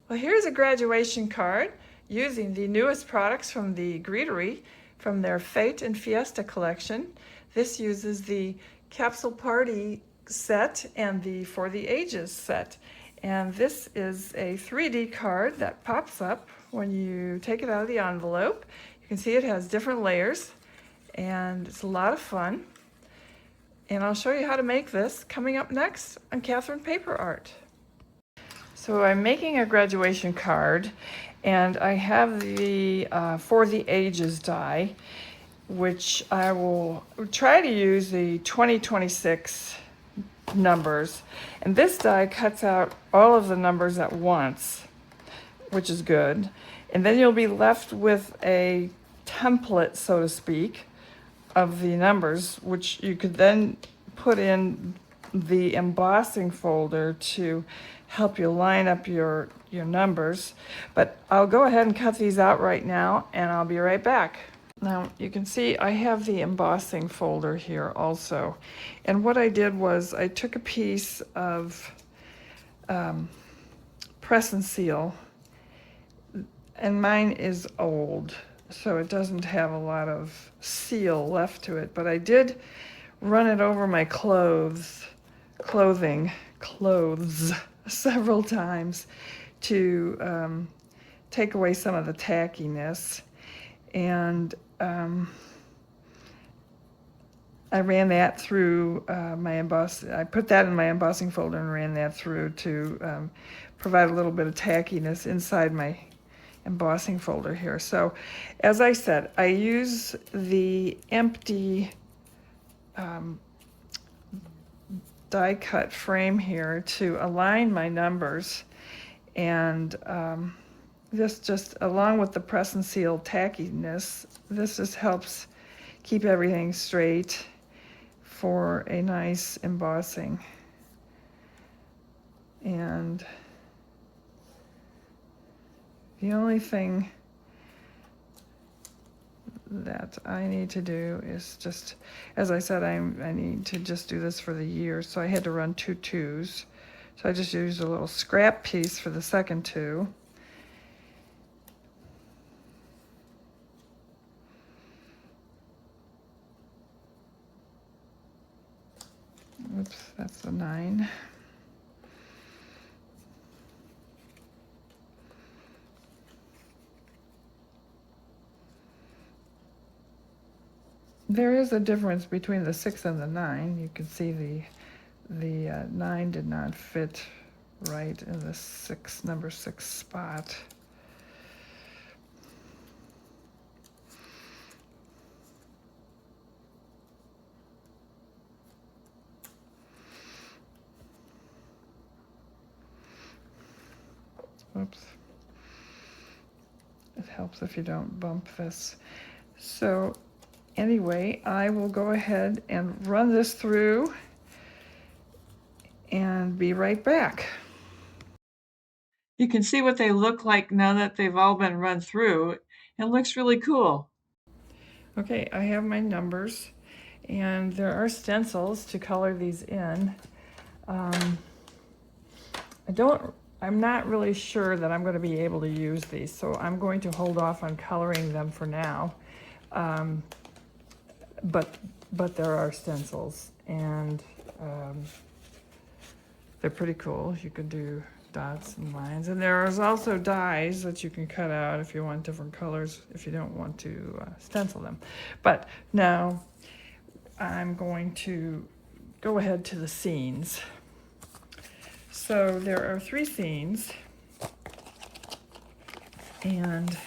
Well, here's a graduation card using the newest products from the Greetery from their Fete and Fiesta collection. This uses the Capsule Party set and the For the Ages set. And this is a 3D card that pops up when you take it out of the envelope. You can see it has different layers and it's a lot of fun. And I'll show you how to make this coming up next on Catherine Paper Art. So I'm making a graduation card, and I have the For the Ages die, which I will try to use the 2026 numbers. And this die cuts out all of the numbers at once, which is good. And then you'll be left with a template, so to speak, of the numbers, which you could then put in the embossing folder to help you line up your numbers. But I'll go ahead and cut these out right now, and I'll be right back. Now you can see I have the embossing folder here also. And what I did was I took a piece of press and seal, and mine is old, so it doesn't have a lot of seal left to it, but I did run it over my clothes several times to take away some of the tackiness. And I ran that through I put that in my embossing folder and ran that through to provide a little bit of tackiness inside my embossing folder here. So as I said, I use the empty die cut frame here to align my numbers, and this just along with the press and seal tackiness, this just helps keep everything straight for a nice embossing. And the only thing that I need to do is just, as I said, I need to just do this for the year, so I had to run 2 2s. So I just used a little scrap piece for the second 2. Oops, that's the 9. There is a difference between the 6 and the 9. You can see the 9 did not fit right in the number 6 spot. Oops. It helps if you don't bump this. So anyway, I will go ahead and run this through and be right back. You can see what they look like now that they've all been run through. It looks really cool. Okay, I have my numbers, and there are stencils to color these in. I'm not really sure that I'm going to be able to use these, so I'm going to hold off on coloring them for now. But there are stencils, and they're pretty cool. You can do dots and lines, and there's also dies that you can cut out if you want different colors, if you don't want to stencil them. But now I'm going to go ahead to the scenes. So there are 3 scenes, and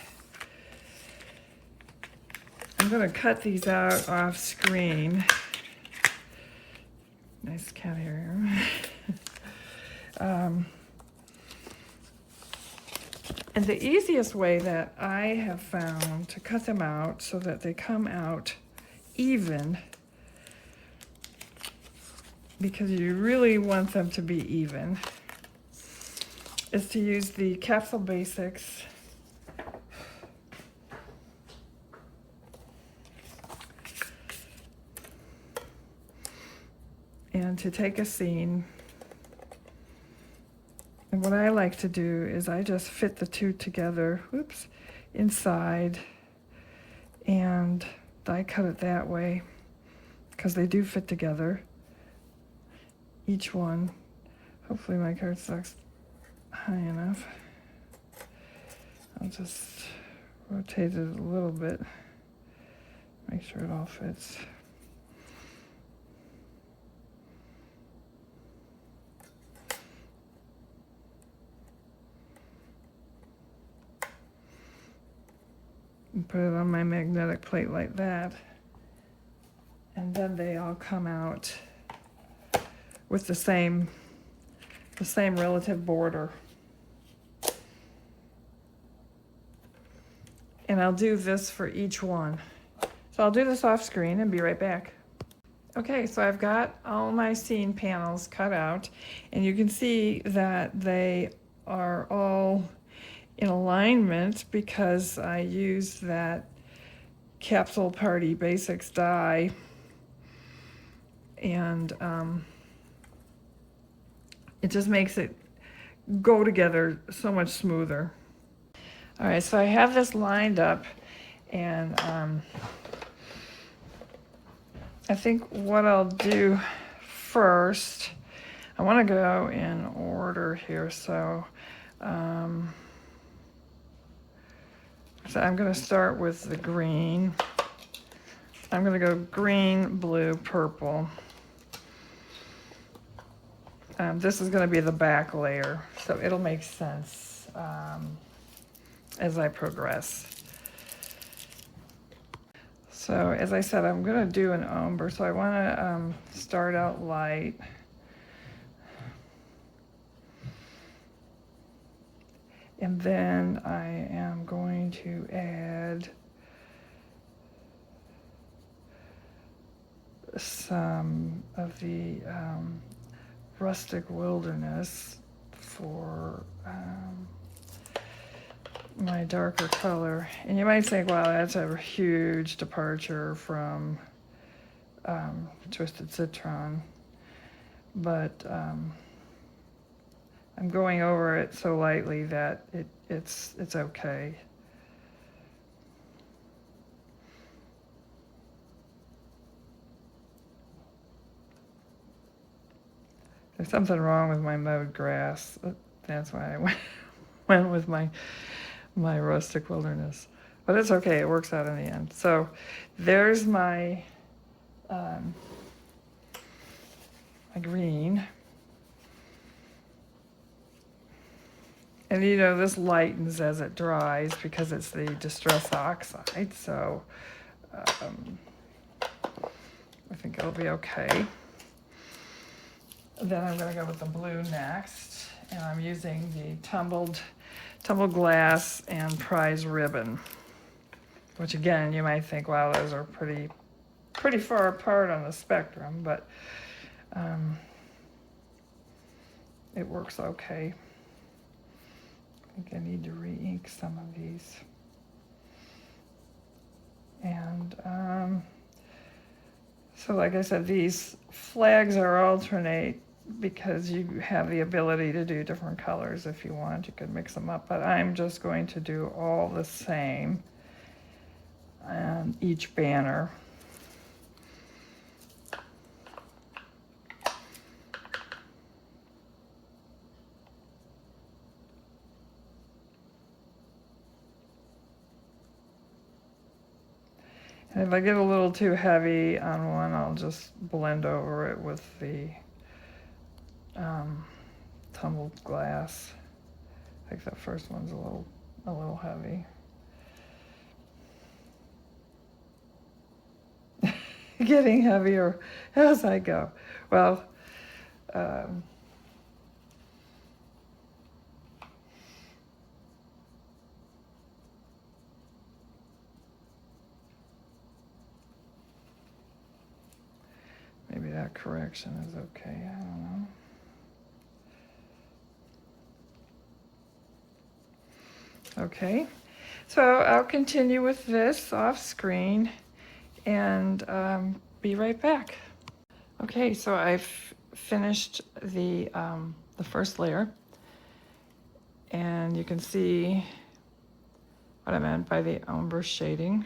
I'm going to cut these out off screen. Nice cat hair. And the easiest way that I have found to cut them out so that they come out even, because you really want them to be even, is to use the Capsule Basics and to take a scene And what I like to do is I just fit the two together, whoops, inside, and die cut it that way because they do fit together. Each one. Hopefully my cardstock's high enough. I'll just rotate it a little bit, make sure it all fits. And put it on my magnetic plate like that. And then they all come out with the same relative border. And I'll do this for each one. So I'll do this off screen and be right back. Okay, so I've got all my scene panels cut out, and you can see that they are all in alignment because I used that Capsule Party Basics die, and it just makes it go together so much smoother. All right, so I have this lined up, and I think what I'll do first, I want to go in order here, so I'm going to start with the green. I'm going to go green, blue, purple. This is going to be the back layer, so it'll make sense as I progress. So as I said, I'm going to do an ombre, so I want to start out light. And then I am going to add some of the rustic wilderness for my darker color. And you might think, wow, that's a huge departure from Twisted Citron. But I'm going over it so lightly that it's okay. There's something wrong with my mowed grass. That's why I went with my rustic wilderness. But it's okay, it works out in the end. So there's my my green. And you know, this lightens as it dries because it's the Distress Oxide, so I think it'll be okay. Then I'm going to go with the blue next, and I'm using the tumbled glass and prize ribbon, which again, you might think, wow, those are pretty far apart on the spectrum, but it works okay. I think I need to re-ink some of these. And so like I said, these flags are alternate because you have the ability to do different colors if you want. You could mix them up, but I'm just going to do all the same on each banner. And if I get a little too heavy on one, I'll just blend over it with the tumbled glass. I think that first one's a little heavy. Getting heavier as I go. Well, maybe that correction is okay, I don't know. Okay, so I'll continue with this off screen and be right back. Okay, so I've finished the first layer, And you can see what I meant by the ombre shading.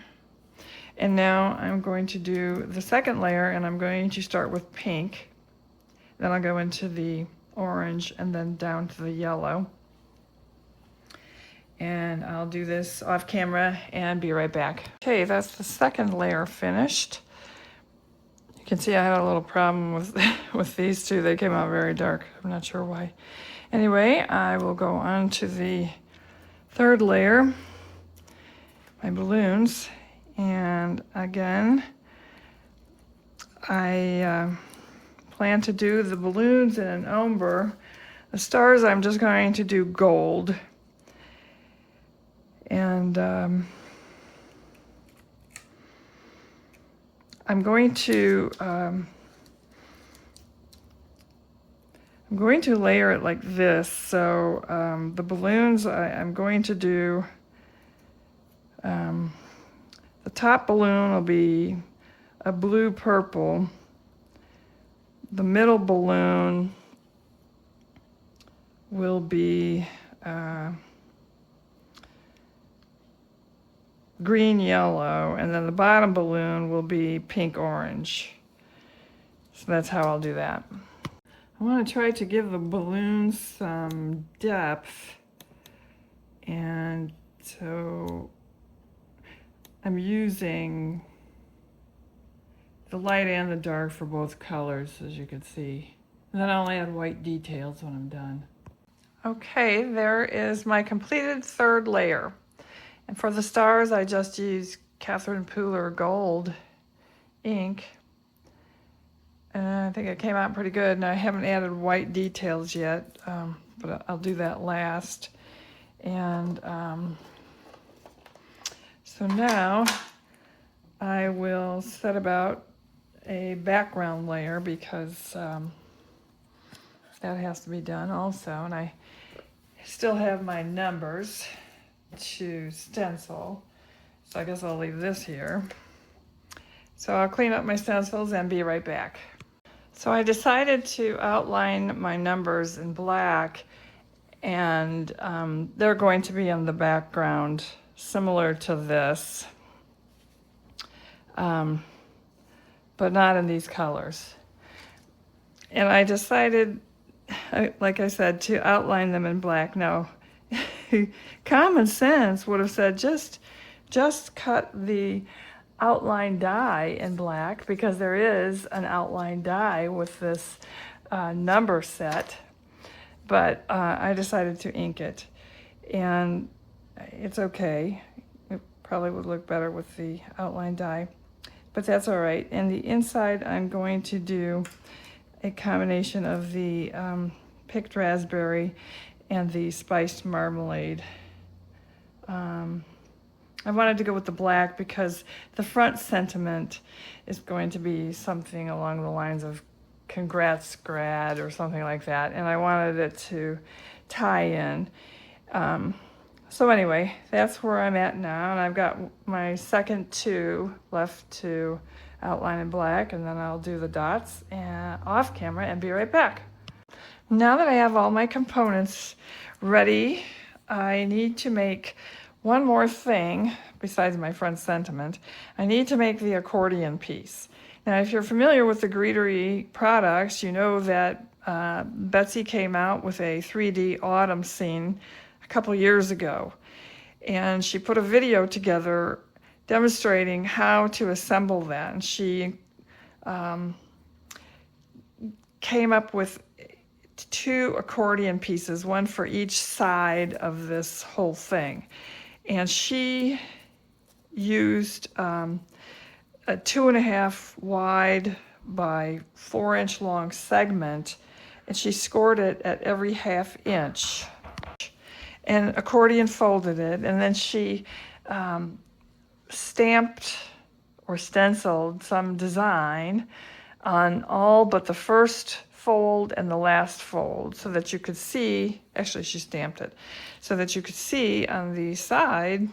And now I'm going to do the second layer, and I'm going to start with pink. Then I'll go into the orange and then down to the yellow. And I'll do this off camera and be right back. Okay, that's the second layer finished. You can see I had a little problem with these two. They came out very dark. I'm not sure why. Anyway, I will go on to the third layer, my balloons. And again, I plan to do the balloons in an ombre. The stars, I'm just going to do gold. And I'm going to layer it like this. So the balloons, I'm going to do, the top balloon will be a blue purple. The middle balloon will be green yellow, and then the bottom balloon will be pink orange. So that's how I'll do that. I want to try to give the balloons some depth, and so I'm using the light and the dark for both colors, as you can see. And then I'll add white details when I'm done. Okay, there is my completed third layer. And for the stars, I just used catherinepaperart gold ink. And I think it came out pretty good. And I haven't added white details yet, but I'll do that last. And so now I will set about a background layer, because that has to be done also. And I still have my numbers to stencil, so I guess I'll leave this here. So I'll clean up my stencils and be right back. So I decided to outline my numbers in black, and they're going to be in the background similar to this, but not in these colors. And I decided, like I said, to outline them in black. Now, common sense would have said just cut the outline die in black, because there is an outline die with this number set, but I decided to ink it, and it's okay. It probably would look better with the outline die, but that's all right. And the inside, I'm going to do a combination of the picked raspberry and the spiced marmalade. I wanted to go with the black because the front sentiment is going to be something along the lines of "Congrats, Grad" or something like that, and I wanted it to tie in. So anyway, that's where I'm at now, and I've got my second two left to outline in black, and then I'll do the dots off camera and be right back. Now that I have all my components ready, I need to make one more thing besides my front sentiment. I need to make the accordion piece. Now, if you're familiar with the Greetery products, you know that Betsy came out with a 3D autumn scene a couple years ago, and she put a video together demonstrating how to assemble that. And she came up with 2 accordion pieces, one for each side of this whole thing. And she used a 2.5 wide by 4-inch long segment, and she scored it at every 1/2 inch. And accordion folded it, and then she stamped or stenciled some design on all but the first fold and the last fold, so that you could see, actually she stamped it, so that you could see on the side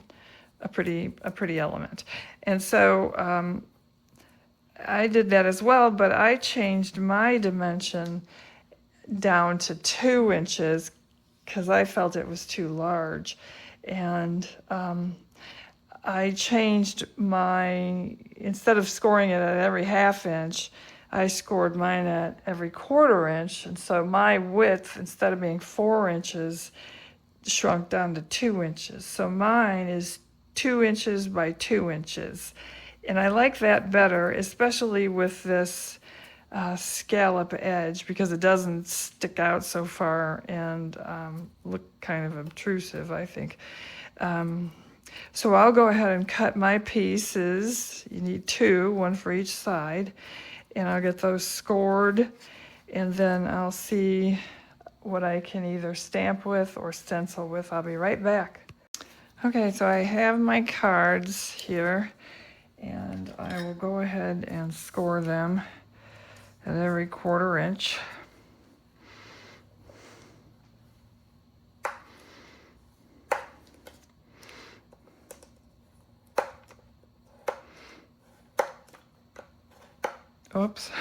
a pretty element. And so I did that as well, but I changed my dimension down to 2 inches, because I felt it was too large. And I changed instead of scoring it at every 1/2 inch, I scored mine at every 1/4 inch. And so my width, instead of being 4 inches, shrunk down to 2 inches. So mine is 2 inches by 2 inches. And I like that better, especially with this scallop edge, because it doesn't stick out so far and look kind of obtrusive, I think. So I'll go ahead and cut my pieces. You need 2, 1 for each side, and I'll get those scored, and then I'll see what I can either stamp with or stencil with. I'll be right back. Okay, so I have my cards here, and I will go ahead and score them at every 1/4 inch. Oops.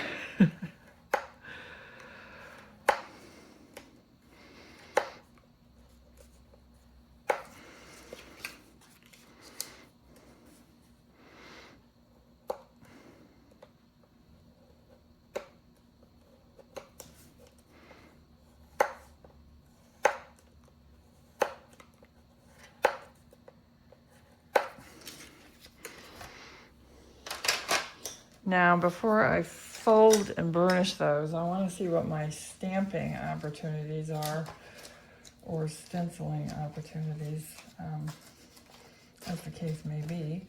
Now, before I fold and burnish those, I want to see what my stamping opportunities are, or stenciling opportunities, as the case may be.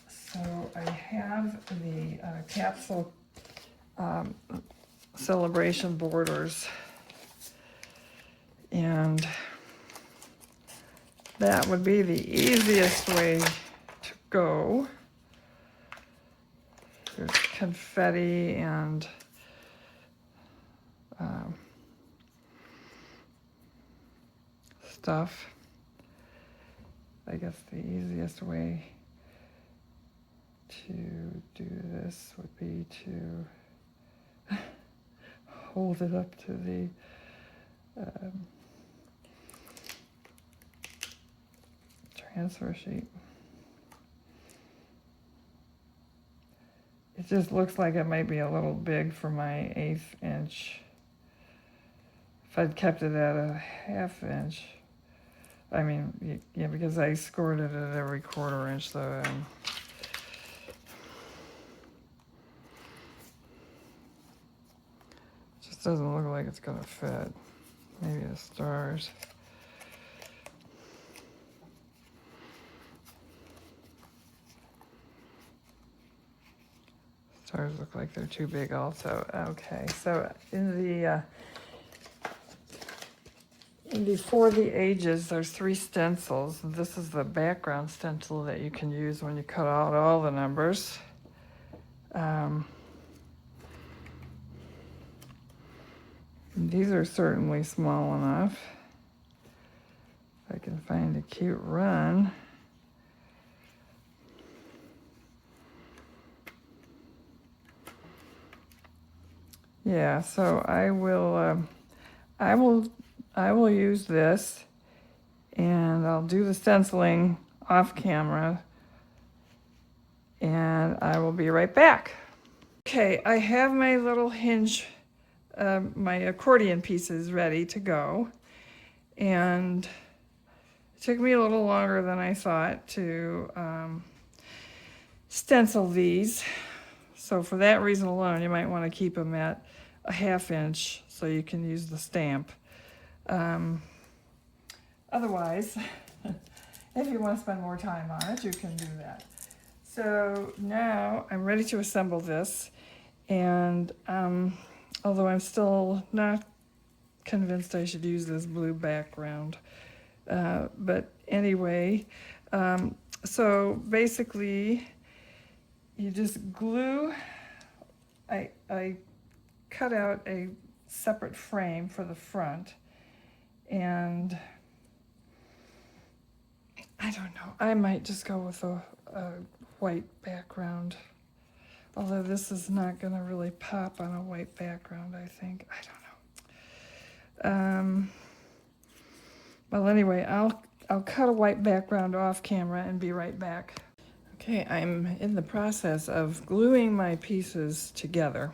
So I have the Capsule celebration borders, and that would be the easiest way to go. There's confetti and stuff. I guess the easiest way to do this would be to hold it up to the transfer sheet. It just looks like it might be a little big for my 1/8 inch. If I'd kept it at a 1/2 inch, I mean, yeah, because I scored it at every 1/4 inch, so just doesn't look like it's gonna fit. Maybe the stars. Stars look like they're too big also. Okay, so for the ages, there's 3 stencils. This is the background stencil that you can use when you cut out all the numbers. These are certainly small enough. If I can find a cute run. Yeah, so I will use this, and I'll do the stenciling off camera, and I will be right back. Okay, I have my little hinge, my accordion pieces ready to go, and it took me a little longer than I thought to stencil these. So for that reason alone, you might want to keep them at a 1/2 inch so you can use the stamp. Otherwise, if you want to spend more time on it, you can do that. So now I'm ready to assemble this, and although I'm still not convinced I should use this blue background, but anyway, so basically you just glue. I cut out a separate frame for the front, and I don't know, I might just go with a white background, Although this is not going to really pop on a white background, I think. I don't know. Well, anyway, I'll cut a white background off camera and be right back. Okay, I'm in the process of gluing my pieces together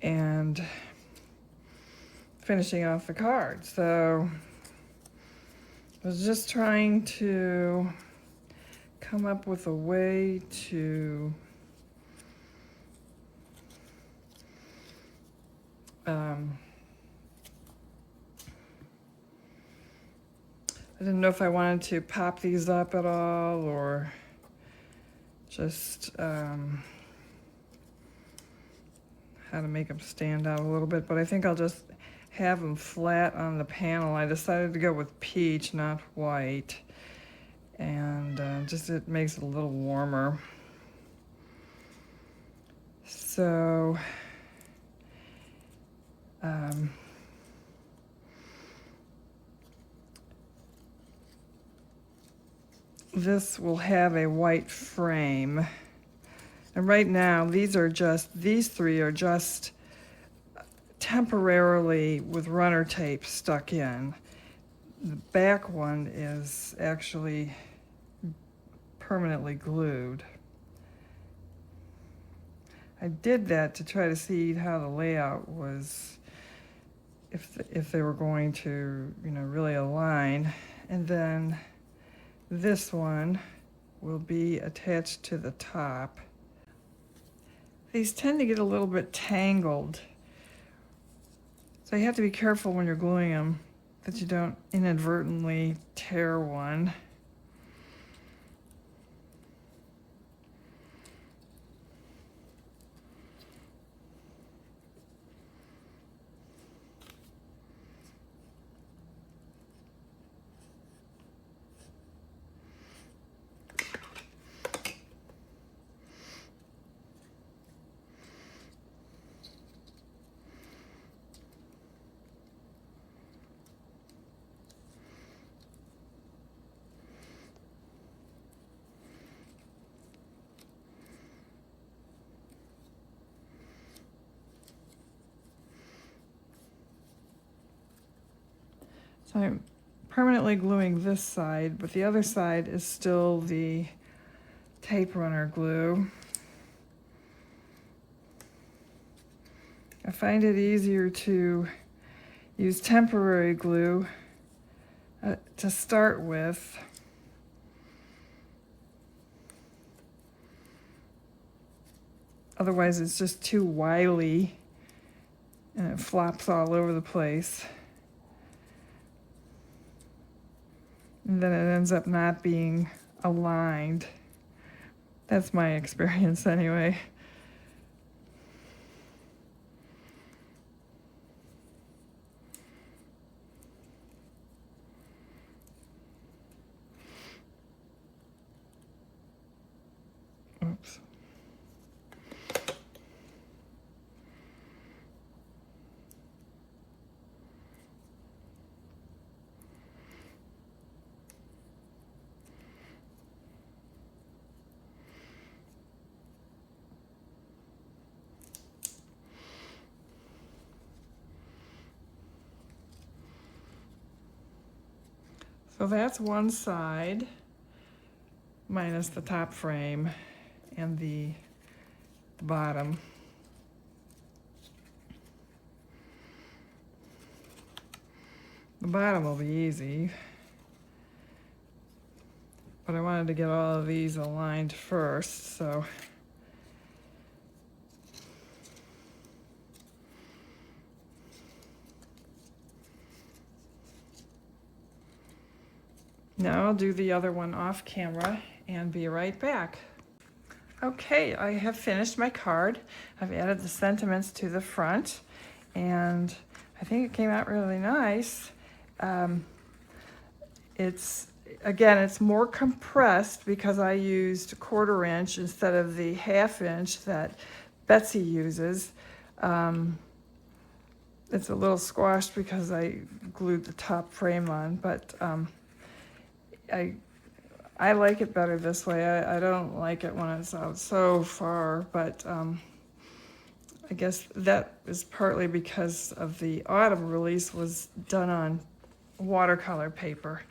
and finishing off the card. So I was just trying to come up with a way to I didn't know if I wanted to pop these up at all or just how to make them stand out a little bit, but I think I'll just have them flat on the panel. I decided to go with peach, not white, and just it makes it a little warmer. So this will have a white frame, and right now these three are just temporarily with runner tape stuck in. The back one is actually permanently glued. I did that to try to see how the layout was, if they were going to, really align. And then this one will be attached to the top. These tend to get a little bit tangled, so you have to be careful when you're gluing them that you don't inadvertently tear one. So I'm permanently gluing this side, but the other side is still the tape runner glue. I find it easier to use temporary glue to start with. Otherwise it's just too wily and it flops all over the place. And then it ends up not being aligned. That's my experience anyway. Oops. So that's one side, minus the top frame and the bottom. The bottom will be easy, but I wanted to get all of these aligned first, so now I'll do the other one off camera and be right back. Okay, I have finished my card. I've added the sentiments to the front, and I think it came out really nice. It's more compressed because I used 1/4 inch instead of the 1/2 inch that Betsy uses. It's a little squashed because I glued the top frame on, but I like it better this way. I don't like it when it's out so far, but I guess that is partly because of the autumn release was done on watercolor paper,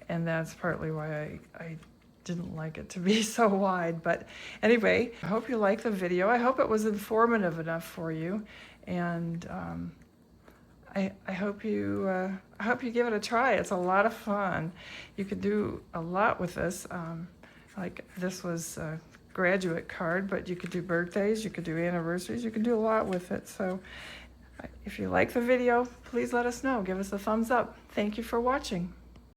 and that's partly why I didn't like it to be so wide. But anyway, I hope you like the video. I hope it was informative enough for you, and I hope you give it a try. It's a lot of fun. You could do a lot with this. Like this was a graduate card, but you could do birthdays, you could do anniversaries, you can do a lot with it. So if you like the video, please let us know. Give us a thumbs up. Thank you for watching.